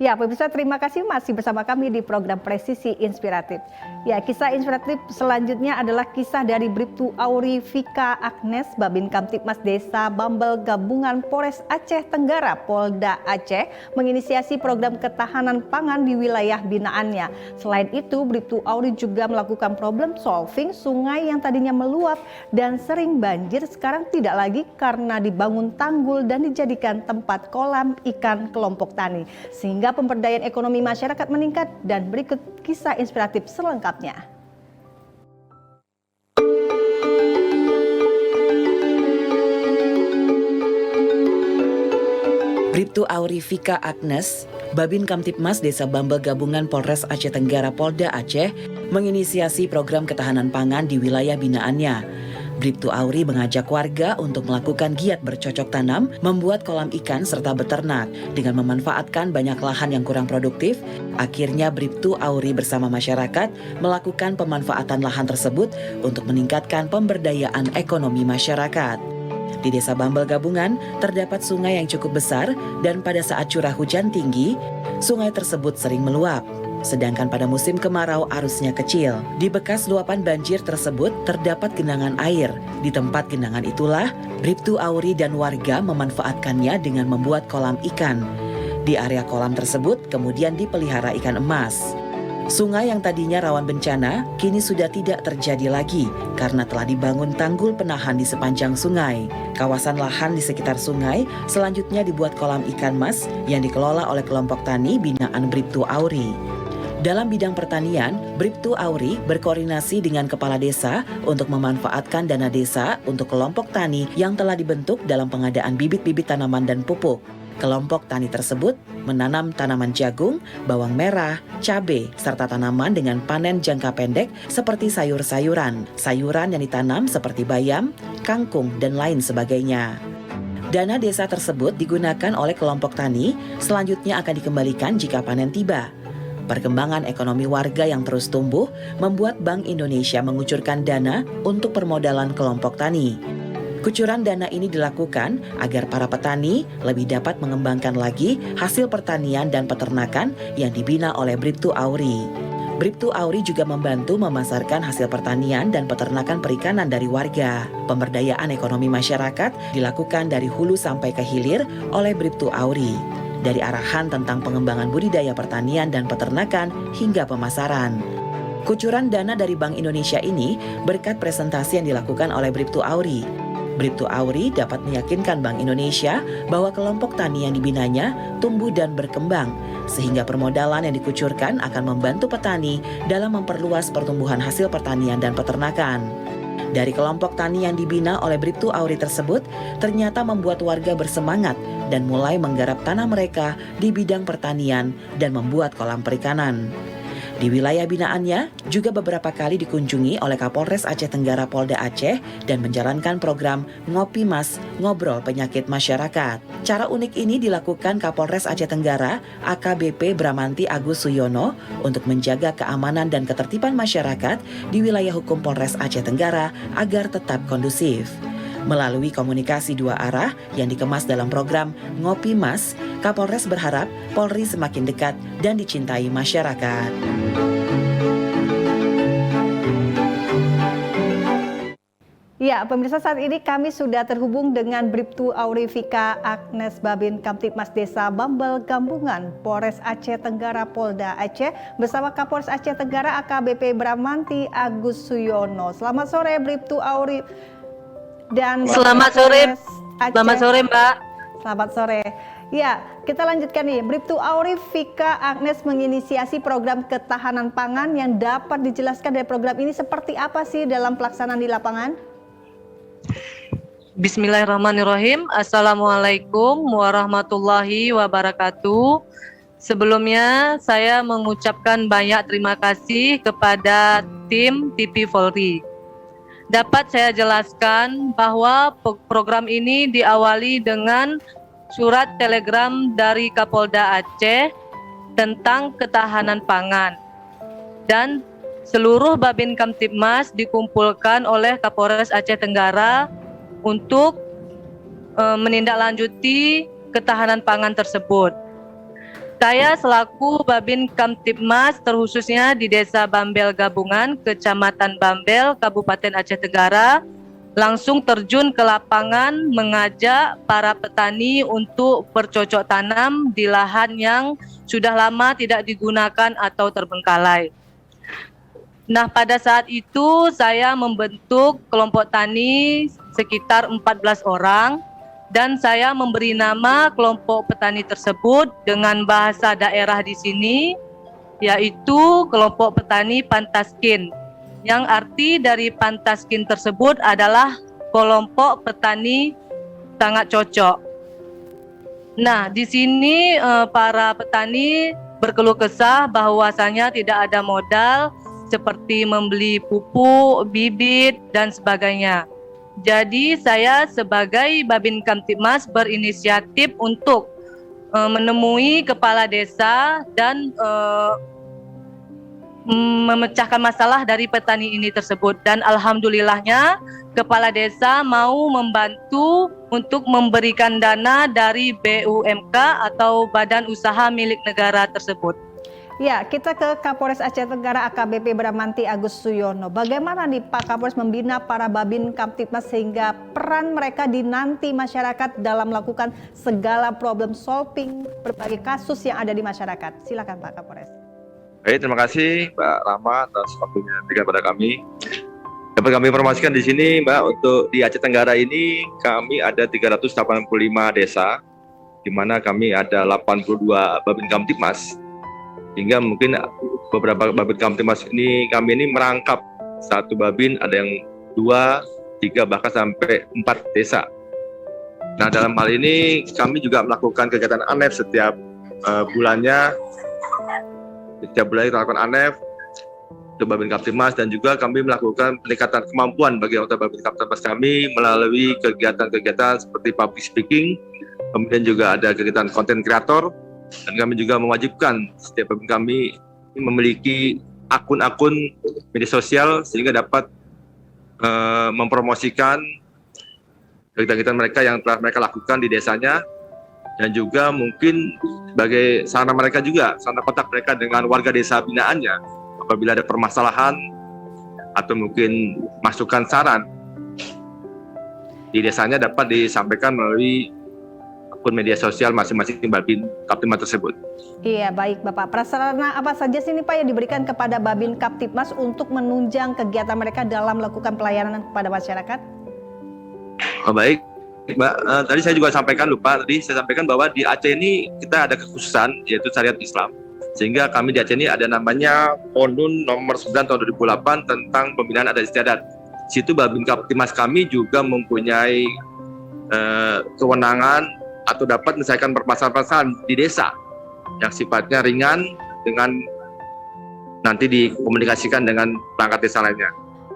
Ya, pemirsa, terima kasih masih bersama kami di program Presisi Inspiratif. Ya, kisah inspiratif selanjutnya adalah kisah dari Bribtu Auri Vika Agnes, Babin Kamtibmas Desa Bambel Gabungan Polres Aceh Tenggara, Polda Aceh, menginisiasi program ketahanan pangan di wilayah binaannya. Selain itu, Bribtu Auri juga melakukan problem solving sungai yang tadinya meluap dan sering banjir sekarang tidak lagi karena dibangun tanggul dan dijadikan tempat kolam ikan kelompok tani. Sehingga pemberdayaan ekonomi masyarakat meningkat, dan berikut kisah inspiratif selengkapnya. Bribtu Auri Vika Agnes, Babin Kamtibmas Desa Bambel Gabungan Polres Aceh Tenggara Polda Aceh, menginisiasi program ketahanan pangan di wilayah binaannya. Bribtu Auri mengajak warga untuk melakukan giat bercocok tanam, membuat kolam ikan serta beternak. Dengan memanfaatkan banyak lahan yang kurang produktif, akhirnya Bribtu Auri bersama masyarakat melakukan pemanfaatan lahan tersebut untuk meningkatkan pemberdayaan ekonomi masyarakat. Di Desa Bambel Gabungan terdapat sungai yang cukup besar dan pada saat curah hujan tinggi, sungai tersebut sering meluap. Sedangkan pada musim kemarau arusnya kecil. Di bekas luapan banjir tersebut terdapat genangan air. Di tempat genangan itulah Bribtu Auri dan warga memanfaatkannya dengan membuat kolam ikan. Di area kolam tersebut kemudian dipelihara ikan emas. Sungai yang tadinya rawan bencana kini sudah tidak terjadi lagi karena telah dibangun tanggul penahan di sepanjang sungai. Kawasan lahan di sekitar sungai selanjutnya dibuat kolam ikan mas yang dikelola oleh kelompok tani binaan Bribtu Auri. Dalam bidang pertanian, Bribtu Auri berkoordinasi dengan kepala desa untuk memanfaatkan dana desa untuk kelompok tani yang telah dibentuk dalam pengadaan bibit-bibit tanaman dan pupuk. Kelompok tani tersebut menanam tanaman jagung, bawang merah, cabai, serta tanaman dengan panen jangka pendek seperti sayur-sayuran, sayuran yang ditanam seperti bayam, kangkung, dan lain sebagainya. Dana desa tersebut digunakan oleh kelompok tani, selanjutnya akan dikembalikan jika panen tiba. Perkembangan ekonomi warga yang terus tumbuh membuat Bank Indonesia mengucurkan dana untuk permodalan kelompok tani. Kucuran dana ini dilakukan agar para petani lebih dapat mengembangkan lagi hasil pertanian dan peternakan yang dibina oleh Bribtu Auri. Bribtu Auri juga membantu memasarkan hasil pertanian dan peternakan perikanan dari warga. Pemberdayaan ekonomi masyarakat dilakukan dari hulu sampai ke hilir oleh Bribtu Auri. Dari arahan tentang pengembangan budidaya pertanian dan peternakan hingga pemasaran. Kucuran dana dari Bank Indonesia ini berkat presentasi yang dilakukan oleh Bribtu Auri. Bribtu Auri dapat meyakinkan Bank Indonesia bahwa kelompok tani yang dibinanya tumbuh dan berkembang, sehingga permodalan yang dikucurkan akan membantu petani dalam memperluas pertumbuhan hasil pertanian dan peternakan. Dari kelompok tani yang dibina oleh Bribtu Auri tersebut, ternyata membuat warga bersemangat dan mulai menggarap tanah mereka di bidang pertanian dan membuat kolam perikanan. Di wilayah binaannya juga beberapa kali dikunjungi oleh Kapolres Aceh Tenggara Polda Aceh dan menjalankan program Ngopi Mas, Ngobrol Penyakit Masyarakat. Cara unik ini dilakukan Kapolres Aceh Tenggara AKBP Bramanti Agus Suyono untuk menjaga keamanan dan ketertiban masyarakat di wilayah hukum Polres Aceh Tenggara agar tetap kondusif. Melalui komunikasi dua arah yang dikemas dalam program Ngopi Mas, Kapolres berharap Polri semakin dekat dan dicintai masyarakat. Ya, pemirsa, saat ini kami sudah terhubung dengan Bribtu Auri Vika Agnes, Babin Kamtibmas Desa Bambel Gabungan Polres Aceh Tenggara Polda Aceh bersama Kapolres Aceh Tenggara AKBP Bramanti Agus Suyono. Selamat sore Bribtu Auri dan Selamat sore Mbak. Selamat sore. Ya, kita lanjutkan nih. Bribtu Auri Vika Agnes menginisiasi program ketahanan pangan, yang dapat dijelaskan dari program ini seperti apa sih dalam pelaksanaan di lapangan? Bismillahirrahmanirrahim. Assalamualaikum warahmatullahi wabarakatuh. Sebelumnya saya mengucapkan banyak terima kasih kepada tim TV Polri. Dapat saya jelaskan bahwa program ini diawali dengan surat telegram dari Kapolda Aceh tentang ketahanan pangan, dan seluruh Babin Kamtibmas dikumpulkan oleh Kapolres Aceh Tenggara untuk menindaklanjuti ketahanan pangan tersebut. Saya selaku Babin Kamtibmas terkhususnya di Desa Bambel Gabungan, Kecamatan Bambel, Kabupaten Aceh Tenggara, langsung terjun ke lapangan mengajak para petani untuk bercocok tanam di lahan yang sudah lama tidak digunakan atau terbengkalai. Nah, pada saat itu saya membentuk kelompok tani sekitar 14 orang dan saya memberi nama kelompok petani tersebut dengan bahasa daerah di sini, yaitu kelompok petani Pantaskin. Yang arti dari Pantaskin tersebut adalah kelompok petani sangat cocok. Nah, di sini para petani berkeluh kesah bahwasanya tidak ada modal seperti membeli pupuk, bibit, dan sebagainya. Jadi saya sebagai Babin Kamtibmas berinisiatif untuk menemui kepala desa dan memecahkan masalah dari petani ini tersebut. Dan alhamdulillahnya kepala desa mau membantu untuk memberikan dana dari BUMK atau Badan Usaha Milik Negara tersebut. Ya, kita ke Kapolres Aceh Tenggara AKBP Bramanti Agus Suyono. Bagaimana nih Pak Kapolres membina para Babin Kamtibmas sehingga peran mereka dinanti masyarakat dalam melakukan segala problem solving berbagai kasus yang ada di masyarakat? Silakan Pak Kapolres. Baik, terima kasih Mbak Rama atas waktunya diberikan pada kami. Dapat kami informasikan di sini Mbak, untuk di Aceh Tenggara ini kami ada 385 desa, di mana kami ada 82 Babin Kamtibmas. Hingga mungkin beberapa Babin Kamtibmas ini kami ini merangkap satu Babin, ada yang 2, 3 bahkan sampai 4 desa. Nah, dalam hal ini kami juga melakukan kegiatan ANEF setiap bulannya. Setiap bulan kita lakukan ANEF untuk Babin Kamtibmas, dan juga kami melakukan peningkatan kemampuan bagi anggota Babin Kamtibmas kami melalui kegiatan-kegiatan seperti public speaking, kemudian juga ada kegiatan konten kreator. Dan kami juga mewajibkan setiap Babin kami memiliki akun-akun media sosial sehingga dapat mempromosikan kegiatan-kegiatan mereka yang telah mereka lakukan di desanya, dan juga mungkin sebagai sarana mereka juga, sarana kontak mereka dengan warga desa binaannya apabila ada permasalahan atau mungkin masukan saran di desanya dapat disampaikan melalui akun media sosial masing-masing Babin Kamtibmas tersebut. Iya, baik Bapak. Prasarana apa saja sih ini Pak yang diberikan kepada Babin Kamtibmas untuk menunjang kegiatan mereka dalam melakukan pelayanan kepada masyarakat? Oh, baik, Mbak. Tadi saya juga sampaikan, saya sampaikan bahwa di Aceh ini kita ada kekhususan yaitu syariat Islam. Sehingga kami di Aceh ini ada namanya Onun nomor 9 tahun 2008 tentang pembinaan adat istiadat. Situ Babin Kamtibmas kami juga mempunyai kewenangan atau dapat menyelesaikan permasalahan di desa yang sifatnya ringan dengan nanti dikomunikasikan dengan perangkat desa lainnya.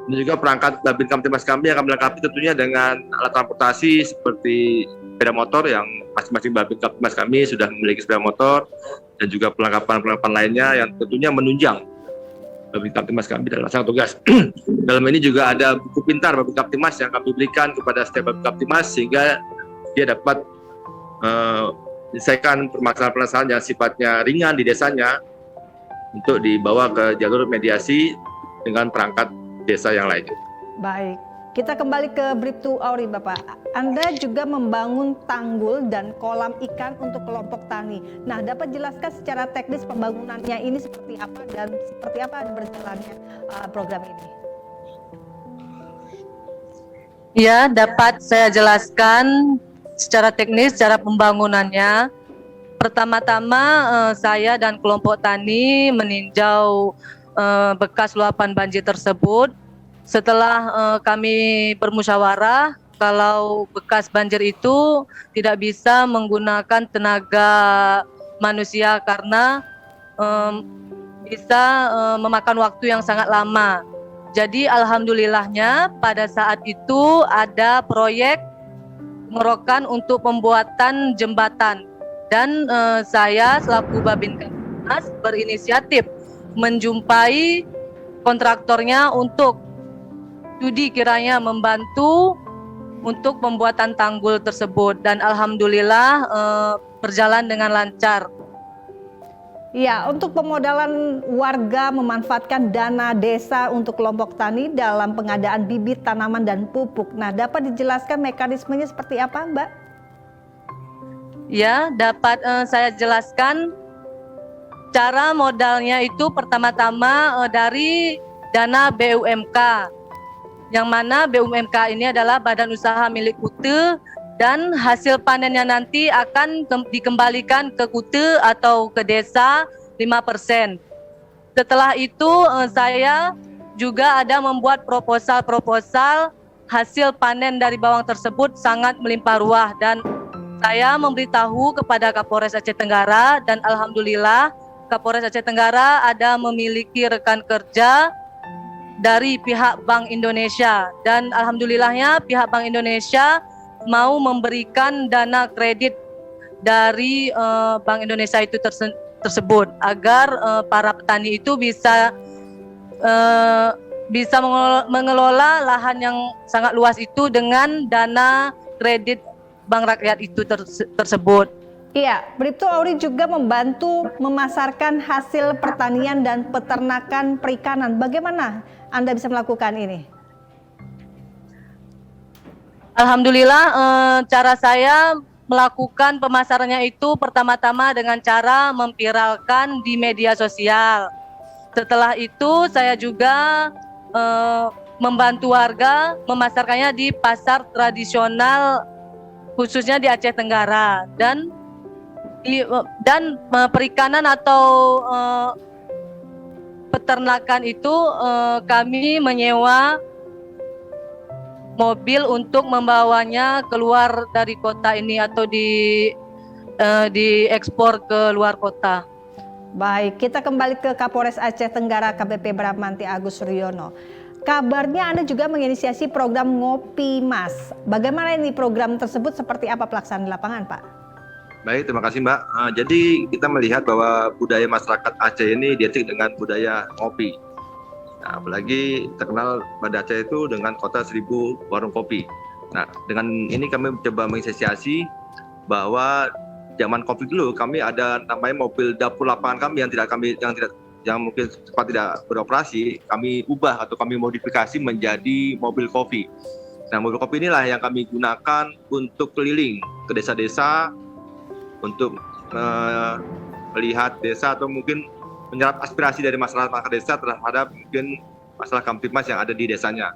Ini juga perangkat Babin Kamtibmas kami akan melengkapi tentunya dengan alat transportasi seperti sepeda motor yang masing-masing Babin Kamtibmas kami sudah memiliki sepeda motor, dan juga perlengkapan-perlengkapan lainnya yang tentunya menunjang Babin Kamtibmas kami dalam melaksanakan tugas. Dalam ini juga ada buku pintar Babin Kamtibmas yang kami berikan kepada setiap Babin Kamtibmas sehingga dia dapat menyelesaikan permasalahan-permasalahan yang sifatnya ringan di desanya untuk dibawa ke jalur mediasi dengan perangkat desa yang lainnya. Baik, kita kembali ke Bribtu Auri Bapak. Anda juga membangun tanggul dan kolam ikan untuk kelompok tani. Nah, dapat jelaskan secara teknis pembangunannya ini seperti apa dan seperti apa berjalannya program ini? Ya, dapat saya jelaskan secara teknis, cara pembangunannya. Pertama-tama saya dan kelompok tani meninjau bekas luapan banjir tersebut. Setelah kami bermusyawarah, kalau bekas banjir itu tidak bisa menggunakan tenaga manusia karena bisa memakan waktu yang sangat lama. Jadi alhamdulillahnya pada saat itu ada proyek Merokan untuk pembuatan jembatan, dan saya selaku Babin Kamtibmas berinisiatif menjumpai kontraktornya untuk studi kiranya membantu untuk pembuatan tanggul tersebut, dan alhamdulillah berjalan dengan lancar. Ya, untuk pemodalan warga memanfaatkan dana desa untuk kelompok tani dalam pengadaan bibit tanaman dan pupuk. Nah, dapat dijelaskan mekanismenya seperti apa, Mbak? Ya, dapat saya jelaskan. Cara modalnya itu pertama-tama dari dana BUMK, yang mana BUMK ini adalah badan usaha milik Kute, dan hasil panennya nanti akan dikembalikan ke Kute atau ke desa 5%. Setelah itu saya juga ada membuat proposal hasil panen dari bawang tersebut sangat melimpah ruah, dan saya memberitahu kepada Kapolres Aceh Tenggara, dan alhamdulillah Kapolres Aceh Tenggara ada memiliki rekan kerja dari pihak Bank Indonesia, dan alhamdulillahnya pihak Bank Indonesia mau memberikan dana kredit dari Bank Indonesia itu tersebut agar para petani itu bisa mengelola lahan yang sangat luas itu dengan dana kredit Bank Rakyat itu tersebut. Iya, Bribtu Auri juga membantu memasarkan hasil pertanian dan peternakan perikanan. Bagaimana Anda bisa melakukan ini? Alhamdulillah, cara saya melakukan pemasarannya itu pertama-tama dengan cara memviralkan di media sosial. Setelah itu saya juga membantu warga memasarkannya di pasar tradisional khususnya di Aceh Tenggara, dan perikanan atau peternakan itu kami menyewa mobil untuk membawanya keluar dari kota ini atau diekspor ke luar kota. Baik, kita kembali ke Kapolres Aceh Tenggara KBP Bramanti Agus Suryono. Kabarnya Anda juga menginisiasi program Ngopi Mas. Bagaimana ini program tersebut, seperti apa pelaksanaan di lapangan, Pak? Baik, terima kasih Mbak. Jadi kita melihat bahwa budaya masyarakat Aceh ini identik dengan budaya ngopi. Nah, apalagi terkenal pada Aceh itu dengan kota 1000 warung kopi. Nah, dengan ini kami mencoba menginisiasi bahwa zaman COVID dulu kami ada namanya mobil dapur lapangan kami yang mungkin sempat tidak beroperasi, kami ubah atau kami modifikasi menjadi mobil kopi. Nah, mobil kopi inilah yang kami gunakan untuk keliling ke desa-desa untuk melihat desa atau mungkin menyerap aspirasi dari masyarakat desa terhadap mungkin masalah Kamtipmas yang ada di desanya.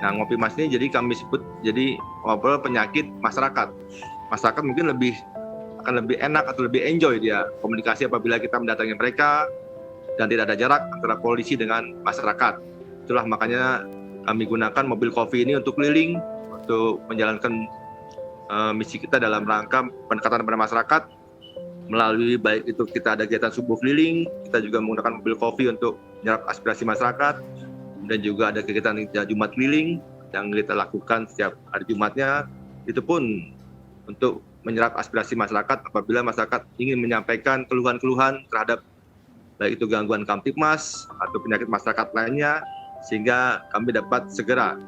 Nah, Ngopi Mas ini jadi kami sebut jadi ngobrol penyakit masyarakat. Masyarakat mungkin akan lebih enak atau lebih enjoy dia komunikasi apabila kita mendatangi mereka dan tidak ada jarak antara polisi dengan masyarakat. Itulah makanya kami gunakan mobil kopi ini untuk keliling, untuk menjalankan misi kita dalam rangka pendekatan kepada masyarakat melalui baik itu kita ada kegiatan subuh keliling, kita juga menggunakan mobil kopi untuk menyerap aspirasi masyarakat, dan juga ada kegiatan Jumat keliling yang kita lakukan setiap hari Jumatnya, itu pun untuk menyerap aspirasi masyarakat apabila masyarakat ingin menyampaikan keluhan-keluhan terhadap baik itu gangguan Kamtipmas atau penyakit masyarakat lainnya, sehingga kami dapat segera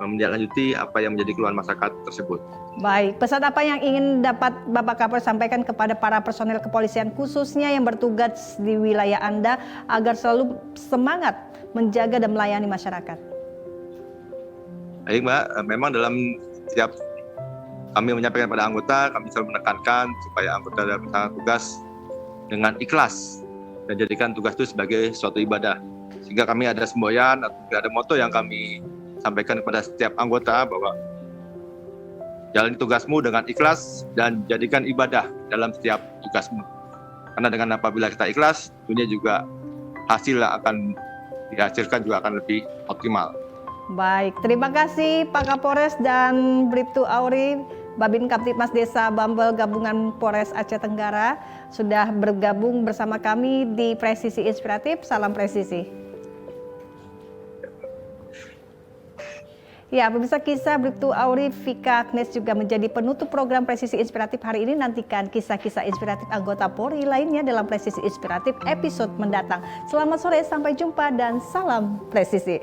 menindaklanjuti apa yang menjadi keluhan masyarakat tersebut. Baik, pesan apa yang ingin dapat Bapak Kapolres sampaikan kepada para personel kepolisian khususnya yang bertugas di wilayah Anda agar selalu semangat menjaga dan melayani masyarakat? Baik Mbak, memang dalam setiap kami menyampaikan pada anggota, kami selalu menekankan supaya anggota dalam melaksanakan tugas dengan ikhlas dan jadikan tugas itu sebagai suatu ibadah. Sehingga kami ada semboyan atau ada moto yang kami sampaikan kepada setiap anggota bahwa jalani tugasmu dengan ikhlas dan jadikan ibadah dalam setiap tugasmu. Karena dengan apabila kita ikhlas, tentunya juga hasil yang akan dihasilkan juga akan lebih optimal. Baik, terima kasih Pak Kapolres dan Bribtu Auri, Babin Kamtipmas Desa Bambel Gabungan Polres Aceh Tenggara sudah bergabung bersama kami di Presisi Inspiratif. Salam presisi. Ya, pemirsa, kisah Bribtu Auri Vika Agnes juga menjadi penutup program Presisi Inspiratif hari ini. Nantikan kisah-kisah inspiratif anggota Polri lainnya dalam Presisi Inspiratif episode mendatang. Selamat sore, sampai jumpa dan salam presisi.